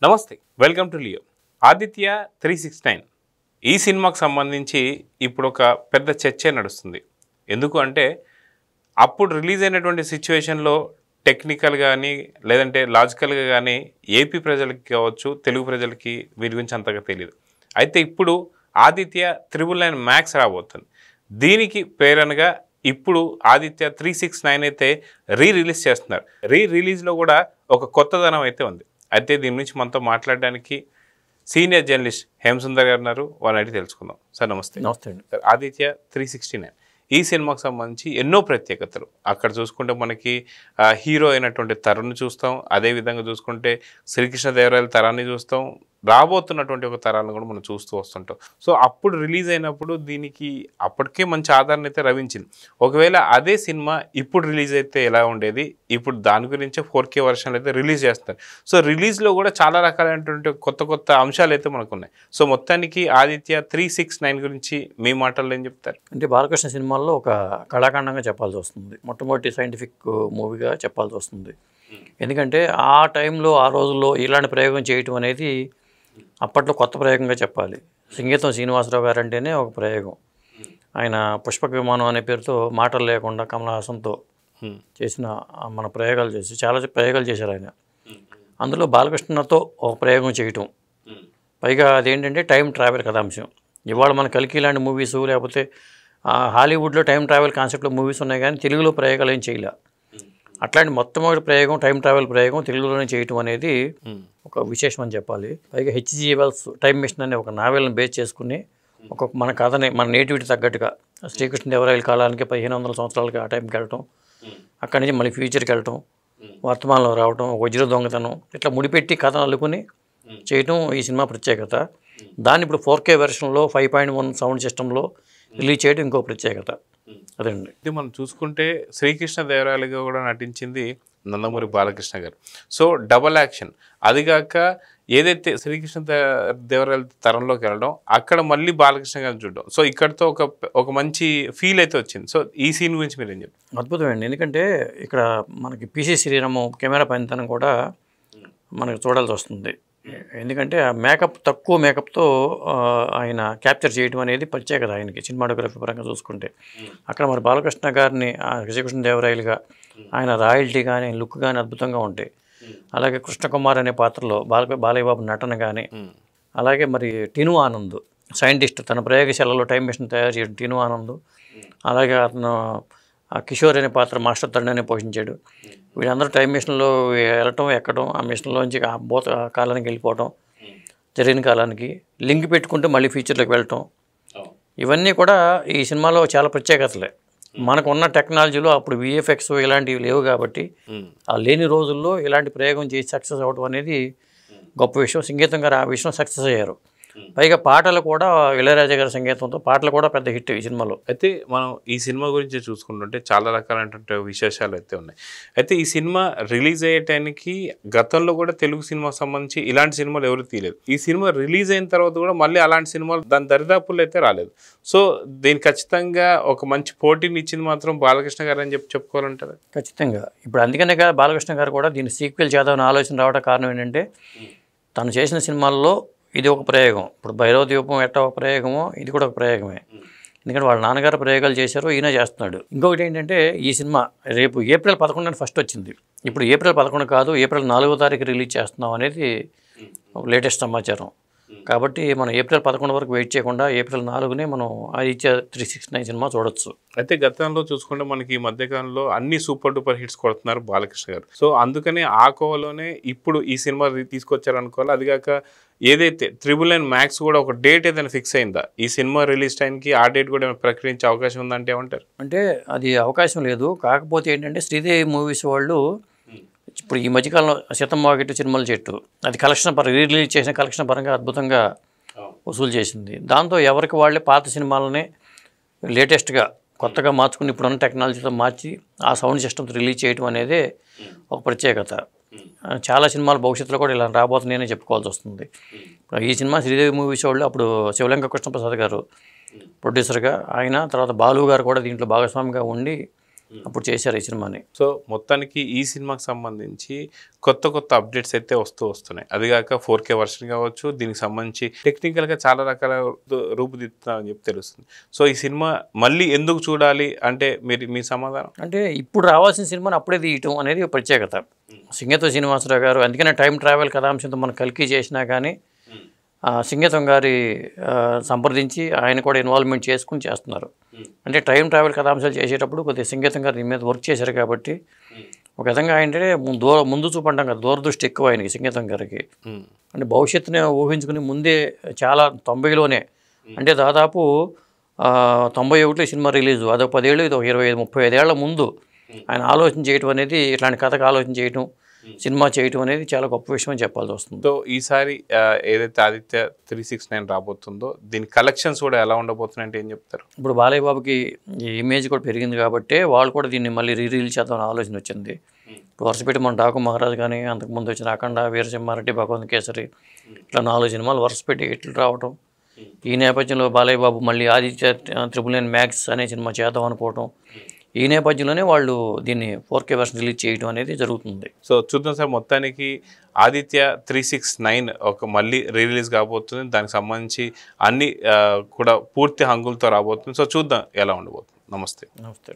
నమస్తే, welcome to Leo. Aditya 369 ఈ సినిమాకు సంబంధించి ఇప్పుడు ఒక పెద్ద చర్చ నడుస్తుంది. ఎందుకు అంటే అప్పుడు రిలీజ్ అయినటువంటి సిచ్యువేషన్లో టెక్నికల్ కానీ లేదంటే లాజికల్గా కానీ ఏపీ ప్రజలకి కావచ్చు, తెలుగు ప్రజలకి వీరి గురించి అంతగా తెలియదు. అయితే ఇప్పుడు ఆదిత్య 999 మ్యాక్స్ రాబోతుంది. దీనికి ప్రేరణగా ఇప్పుడు ఆదిత్య 369 అయితే రిలీజ్ చేస్తున్నారు. రిలీజ్లో కూడా ఒక కొత్తదనం అయితే ఉంది. అయితే దీని నుంచి మనతో మాట్లాడడానికి సీనియర్ జర్నలిస్ట్ హేమసుందర్ గారు ఉన్నారు. వాళ్ళని అడిగి తెలుసుకుందాం. సార్ నమస్తే. నమస్తే అండి. సార్, ఆదిత్య 369 ఈ సినిమాకు సంబంధించి ఎన్నో ప్రత్యేకతలు. అక్కడ చూసుకుంటే మనకి హీరో అయినటువంటి తరుణ్ని చూస్తాం, అదేవిధంగా చూసుకుంటే శ్రీకృష్ణదేవరాయల తరాన్ని చూస్తాం, రాబోతున్నటువంటి ఒక తరాన్ని కూడా మనం చూస్తూ వస్తుంటాం. సో అప్పుడు రిలీజ్ అయినప్పుడు దీనికి అప్పటికే మంచి ఆదరణ అయితే లభించింది. ఒకవేళ అదే సినిమా ఇప్పుడు రిలీజ్ అయితే ఎలా ఉండేది? ఇప్పుడు దాని గురించే 4K వర్షన్లు అయితే రిలీజ్ చేస్తారు. సో రిలీజ్లో కూడా చాలా రకాలైనటువంటి కొత్త అంశాలు అయితే మనకు ఉన్నాయి. సో మొత్తానికి ఆదిత్య 369 గురించి మీ మాటల్లో ఏం చెప్తారు? అంటే బాలకృష్ణ సినిమాల్లో ఒక కళాఖండంగా చెప్పాల్సి వస్తుంది. మొట్టమొదటి సైంటిఫిక్ మూవీగా చెప్పాల్సి వస్తుంది. ఎందుకంటే ఆ టైంలో ఆ రోజుల్లో ఇలాంటి ప్రయోగం చేయటం అనేది అప్పట్లో కొత్త ప్రయోగంగా చెప్పాలి. సంగీతం శ్రీనివాసరావు గారు అంటేనే ఒక ప్రయోగం. ఆయన పుష్పక విమానం అనే పేరుతో మాటలు లేకుండా కమల్ హాసన్తో చేసిన మన ప్రయోగాలు చేసి చాలా ప్రయోగాలు చేశారు ఆయన. అందులో బాలకృష్ణతో ఒక ప్రయోగం చేయటం, పైగా అదేంటంటే టైం ట్రావెల్ కథాంశం. ఇవాళ మన కల్కి లాంటి మూవీస్ లేకపోతే హాలీవుడ్లో టైం ట్రావెల్ కాన్సెప్ట్లో మూవీస్ ఉన్నాయి, కానీ తెలుగులో ప్రయోగాలు ఏం చేయలే. అట్లాంటి మొట్టమొదటి ప్రయోగం టైం ట్రావెల్ ప్రయోగం తెలుగులోనే చేయటం అనేది ఒక విశేషం అని చెప్పాలి. పైగా హెచ్జి వెల్స్ టైం మిషన్ అనే ఒక నావెల్ని బేస్ చేసుకుని ఒక మన కథని మన నేటివిటీ తగ్గట్టుగా శ్రీకృష్ణదేవరాయల కాలానికి 1500 సంవత్సరాలకి ఆ టైంకి వెళ్ళటం, అక్కడి నుంచి మళ్ళీ ఫ్యూచర్కి వెళ్ళటం, వర్తమానంలో రావటం, వజ్ర దొంగతనం, ఇట్లా ముడిపెట్టి కథను అల్లుకుని చేయటం ఈ సినిమా ప్రత్యేకత. దాన్ని ఇప్పుడు 4K వెర్షన్లో 5.1 సౌండ్ సిస్టంలో రిలీజ్ చేయడం ఇంకో ప్రత్యేకత. అదండి. ఇది మనం చూసుకుంటే శ్రీకృష్ణదేవరాయలుగా కూడా నటించింది నందమూరి బాలకృష్ణ గారు. So double action. అదిగాక ఏదైతే శ్రీకృష్ణదేవరాయల తరంలోకి వెళ్ళడం, అక్కడ మళ్ళీ బాలకృష్ణ గారిని చూడడం, సో ఇక్కడతో ఒక మంచి ఫీల్ అయితే వచ్చింది. సో ఈ సీన్ గురించి మీరు ఏం చెప్తారు? అద్భుతమండి. ఎందుకంటే ఇక్కడ మనకి పిసి శ్రీరాము కెమెరా పనితనం కూడా మనకు చూడాల్సి వస్తుంది. ఎందుకంటే ఆ తక్కువ మేకప్తో ఆయన క్యాప్చర్ చేయడం అనేది ప్రత్యేకత ఆయనకి సినిమాటోగ్రఫీ పరంగా చూసుకుంటే. అక్కడ మరి బాలకృష్ణ గారిని శ్రీకృష్ణదేవరాయలుగా ఆయన రాయల్టీ కానీ లుక్ కానీ అద్భుతంగా ఉంటాయి. అలాగే కృష్ణకుమార్ అనే పాత్రలో బాలయ్య బాబు నటన కానీ, అలాగే మరి టిను ఆనంద్ సైంటిస్ట్, తన ప్రయోగశాలలో టైం మిషన్ తయారు చేయడం టిను ఆనంద్, అలాగే అతను కిషోర్ అనే పాత్ర మాస్టర్ తండ్రిని పోషించాడు. వీళ్ళందరూ టైం మిషన్లో వెళ్ళటం, ఎక్కడం, ఆ మిషన్లోంచి ఆ కాలానికి వెళ్ళిపోవటం, జరిగిన కాలానికి లింక్ పెట్టుకుంటూ మళ్ళీ ఫ్యూచర్లోకి వెళ్ళటం, ఇవన్నీ కూడా ఈ సినిమాలో చాలా ప్రత్యేకతలే. మనకు ఉన్న టెక్నాలజీలో అప్పుడు విఎఫ్ఎక్స్ ఇలాంటివి లేవు కాబట్టి ఆ లేని రోజుల్లో ఇలాంటి ప్రయోగం చేసి సక్సెస్ అవ్వడం అనేది గొప్ప విషయం. సంగీతం గారు ఆ విషయం సక్సెస్ అయ్యారు. పైగా పాటలు కూడా ఇళయరాజా గారి సంగీతంతో పాటలు కూడా పెద్ద హిట్ ఈ సినిమాలో. అయితే మనం ఈ సినిమా గురించి చూసుకుంటుంటే చాలా రకాలైనటువంటి విశేషాలు అయితే ఉన్నాయి. అయితే ఈ సినిమా రిలీజ్ అయ్యేటానికి గతంలో కూడా తెలుగు సినిమాకి సంబంధించి ఇలాంటి సినిమాలు ఎవరు తీయలేదు. ఈ సినిమా రిలీజ్ అయిన తర్వాత కూడా మళ్ళీ అలాంటి సినిమాలు దాని దరిదాపుల్లో అయితే రాలేదు. సో దీనికి ఖచ్చితంగా ఒక మంచి పోటీని ఇచ్చింది మాత్రం బాలకృష్ణ గారు అని చెప్పుకోవాలంటారు. ఖచ్చితంగా. ఇప్పుడు అందుకనే కదా బాలకృష్ణ గారు కూడా దీన్ని సీక్వెల్ చేద్దామని ఆలోచన రావడం కారణం ఏంటంటే తను చేసిన సినిమాల్లో ఇది ఒక ప్రయోగం. ఇప్పుడు భైరవ ద్వీపం ఎట్ట ఒక ప్రయోగమో ఇది కూడా ఒక ప్రయోగమే. ఎందుకంటే వాళ్ళ నాన్నగారు ప్రయోగాలు చేశారు, ఈయన చేస్తున్నాడు. ఇంకొకటి ఏంటంటే ఈ సినిమా రేపు ఏప్రిల్ 11 ఫస్ట్ వచ్చింది. ఇప్పుడు ఏప్రిల్ 11 కాదు, ఏప్రిల్ 4వ తారీఖు రిలీజ్ చేస్తున్నాం అనేది లేటెస్ట్ సమాచారం. కాబట్టి మనం ఏప్రిల్ 11 వరకు వెయిట్ చేయకుండా ఏప్రిల్ 4నే మనం ఆదిత్య 369 సినిమా చూడొచ్చు. అయితే గతంలో చూసుకుంటే మనకి ఈ మధ్యకాలంలో అన్ని సూపర్ డూపర్ హిట్స్ కొడుతున్నారు బాలకృష్ణ గారు. సో అందుకనే ఆ కోవలోనే ఇప్పుడు ఈ సినిమా తీసుకొచ్చారనుకోవాలి. అదిగాక ఏదైతే 999 మ్యాక్స్ కూడా ఒక డేట్ ఏదైనా ఫిక్స్ అయిందా ఈ సినిమా రిలీజ్ టైంకి? ఆ డేట్ కూడా ప్రకటించే అవకాశం ఉందంటే ఏమంటారు? అంటే అది అవకాశం లేదు. కాకపోతే ఏంటంటే శ్రీదేవి మూవీస్ వాళ్ళు ఇప్పుడు ఈ మధ్యకాలంలో సీతమ్మవాకిట్టు సినిమాల చెట్టు అది కలెక్షన్ రిలీజ్ చేసిన కలెక్షన్ పరంగా అద్భుతంగా వసూలు చేసింది. దాంతో ఎవరికి వాళ్ళే పాత సినిమాలనే లేటెస్ట్గా కొత్తగా మార్చుకుని ఇప్పుడున్న టెక్నాలజీతో మార్చి ఆ సౌండ్ సిస్టమ్స్ రిలీజ్ చేయడం అనేది ఒక ప్రత్యేకత. చాలా సినిమాలు భవిష్యత్తులో కూడా ఇలా రాబోతున్నాయని చెప్పుకోవాల్సి వస్తుంది. ఈ సినిమా శ్రీదేవి మూవీస్ వాళ్ళు అప్పుడు శివలంక కృష్ణప్రసాద్ గారు ప్రొడ్యూసర్గా, ఆయన తర్వాత బాలు గారు కూడా దీంట్లో భాగస్వామిగా ఉండి అప్పుడు చేశారు ఈ సినిమాని. సో మొత్తానికి ఈ సినిమాకి సంబంధించి కొత్త కొత్త అప్డేట్స్ అయితే వస్తున్నాయి. అదిగాక 4K వర్షన్ కావచ్చు, దీనికి సంబంధించి టెక్నికల్గా చాలా రకాల రూపుదిద్దుతామని చెప్పి తెలుస్తుంది. సో ఈ సినిమా మళ్ళీ ఎందుకు చూడాలి అంటే మీ సమాధానం? అంటే ఇప్పుడు రావాల్సిన సినిమాని అప్పుడే తీయటం అనేది ఒక ప్రత్యేకత. సింగీతం శ్రీనివాసరావు గారు అందుకనే టైం ట్రావెల్ కథాంశంతో మనం కల్కి చేసినా కానీ సింగీతం గారి సంప్రదించి ఆయన కూడా ఇన్వాల్వ్మెంట్ చేసుకుని చేస్తున్నారు. అంటే టైం ట్రావెల్ కథాంశాలు చేసేటప్పుడు కొద్దిగా సింగీతం గారు దీని మీద వర్క్ చేశారు కాబట్టి ఒక విధంగా ఏంటంటే ముందు చూపంటాం కదా, దూరదృష్టి ఎక్కువ ఆయనకి సింగీతం గారికి. అంటే భవిష్యత్తుని ఊహించుకుని ముందే చాలా 90లోనే అంటే దాదాపు 91లో సినిమా రిలీజు, అదొక 10 ఏళ్ళు, ఇది ఒక 25-35 ఏళ్ల ముందు ఆయన ఆలోచన చేయటం అనేది, ఇట్లాంటి కథకు ఆలోచన చేయటం, సినిమా చేయటం అనేది చాలా గొప్ప విషయం అని చెప్పాల్సి వస్తుంది. సో ఈసారి ఏదైతే ఆదిత్య 369 రాబోతుందో దీని కలెక్షన్స్ కూడా ఎలా ఉండబోతున్నాయంటే ఏం చెప్తారు? ఇప్పుడు బాలయ్య బాబుకి ఈ ఇమేజ్ కూడా పెరిగింది కాబట్టి వాళ్ళు కూడా దీన్ని మళ్ళీ రిలీజ్ చేద్దామని ఆలోచన వచ్చింది. వరుసపెట్టి మన డాకు మహారాజ్ కానీ, అంతకుముందు వచ్చిన అఖండ, వీరసింహారెడ్డి, భగవంత్ కేసరి, ఇట్లా 4 సినిమాలు వరుసపెట్టి హిట్లు రావటం. ఈ నేపథ్యంలో బాలయ్య బాబు మళ్ళీ ఆదిత్య 999 మ్యాక్స్ అనే సినిమా చేద్దాం అనుకోవటం, ఈ నేపథ్యంలోనే వాళ్ళు దీన్ని 4K వర్షన్ రిలీజ్ చేయడం అనేది జరుగుతుంది. సో చూద్దాం సార్, మొత్తానికి ఆదిత్య 369 ఒక మళ్ళీ రిలీజ్ కాబోతుంది. దానికి సంబంధించి అన్ని కూడా పూర్తి హంగులతో రాబోతుంది. సో చూద్దాం ఎలా ఉండబోతుంది. నమస్తే. నమస్తే.